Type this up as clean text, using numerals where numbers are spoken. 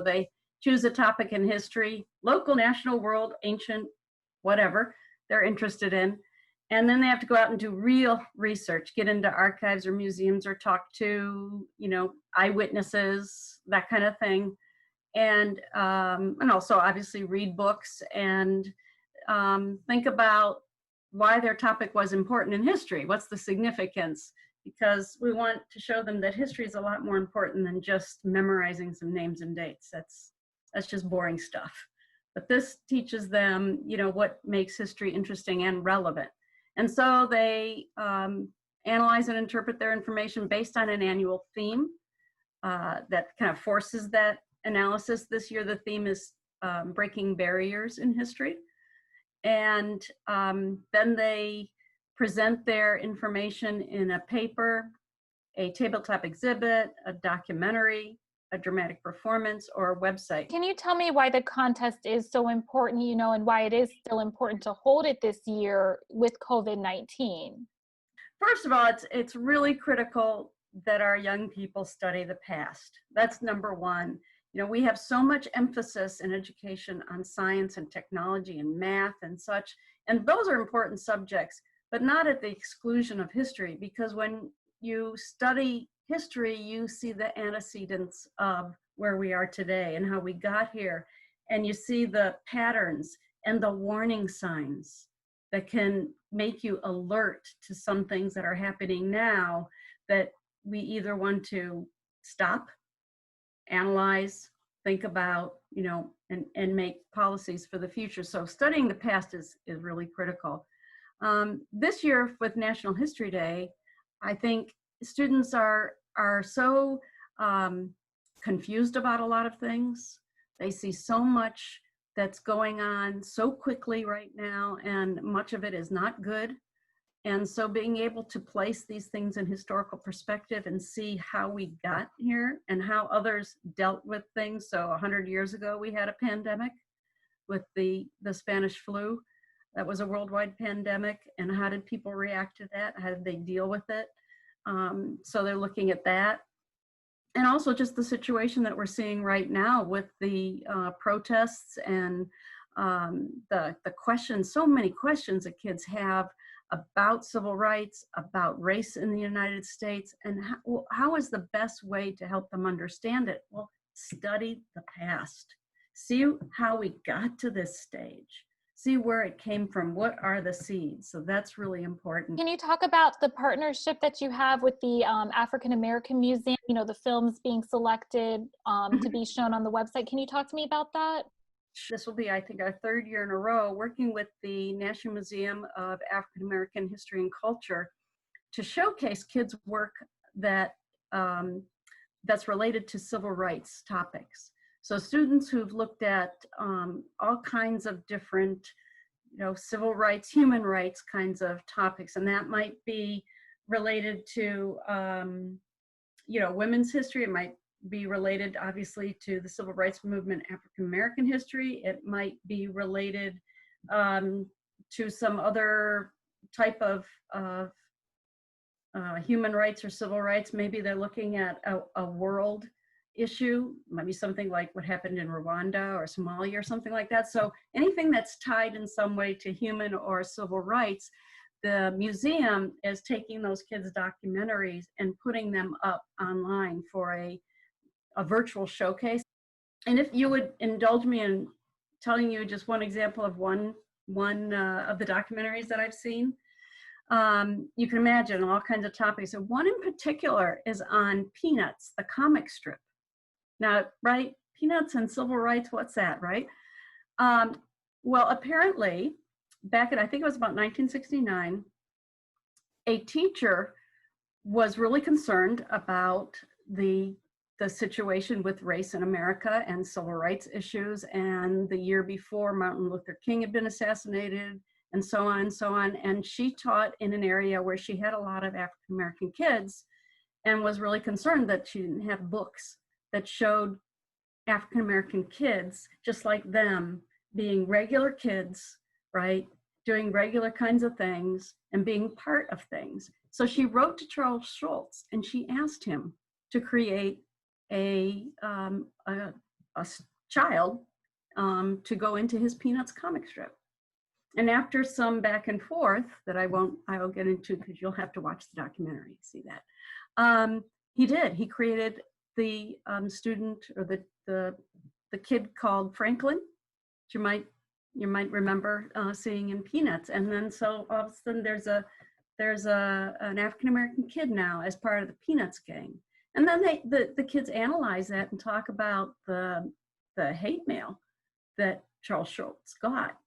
They choose a topic in history, local, national, world, ancient, whatever they're interested in. And then they have to go out and do real research, get into archives or museums or talk to, eyewitnesses, that kind of thing. And also obviously read books and think about why their topic was important in history. What's the significance? Because we want to show them that history is a lot more important than just memorizing some names and dates. That's just boring stuff. But this teaches them, what makes history interesting and relevant. And so they analyze and interpret their information based on an annual theme that kind of forces that analysis. This year, the theme is breaking barriers in history. And then they present their information in a paper, a tabletop exhibit, a documentary, a dramatic performance, or a website. Can you tell me why the contest is so important, and why it is still important to hold it this year with COVID-19? First of all, it's really critical that our young people study the past. That's number one. We have so much emphasis in education on science and technology and math and such, and those are important subjects, but not at the exclusion of history, because when you study history, you see the antecedents of where we are today and how we got here, and you see the patterns and the warning signs that can make you alert to some things that are happening now that we either want to stop, analyze, think about, and make policies for the future. So studying the past is really critical. This year with National History Day, I think students are so confused about a lot of things. They see so much that's going on so quickly right now, and much of it is not good. And so being able to place these things in historical perspective and see how we got here and how others dealt with things. So 100 years ago, we had a pandemic with the Spanish flu. That was a worldwide pandemic. And how did people react to that? How did they deal with it? So they're looking at that. And also just the situation that we're seeing right now with the protests and the questions, so many questions that kids have about civil rights, about race in the United States, and how is the best way to help them understand it? Well, study the past. See how we got to this stage. See where it came from. What are the seeds? So that's really important. Can you talk about the partnership that you have with the African American Museum? The films being selected to be shown on the website. Can you talk to me about that? This will be, I think, our third year in a row working with the National Museum of African American History and Culture to showcase kids' work that's related to civil rights topics. So students who've looked at all kinds of different, civil rights, human rights kinds of topics, and that might be related to, women's history. It might be related, obviously, to the civil rights movement, African American history. It might be related to some other type of human rights or civil rights. Maybe they're looking at a world issue. It might be something like what happened in Rwanda or Somalia or something like that. So anything that's tied in some way to human or civil rights, the museum is taking those kids' documentaries and putting them up online for a virtual showcase. And if you would indulge me in telling you just one example of one of the documentaries that I've seen, you can imagine all kinds of topics. And one in particular is on Peanuts, the comic strip. Now, right, Peanuts and civil rights, what's that, right? Well, apparently, back in, I think it was about 1969, a teacher was really concerned about the situation with race in America and civil rights issues. And the year before, Martin Luther King had been assassinated, and so on and so on. And she taught in an area where she had a lot of African American kids and was really concerned that she didn't have books that showed African American kids, just like them, being regular kids, right? Doing regular kinds of things and being part of things. So she wrote to Charles Schulz and she asked him to create a child to go into his Peanuts comic strip. And after some back and forth that I will get into because you'll have to watch the documentary to see that. He created the student or the kid called Franklin, which you might remember seeing in Peanuts. And then so all of a sudden there's an African-American kid now as part of the Peanuts gang. And then the kids analyze that and talk about the hate mail that Charles Schultz got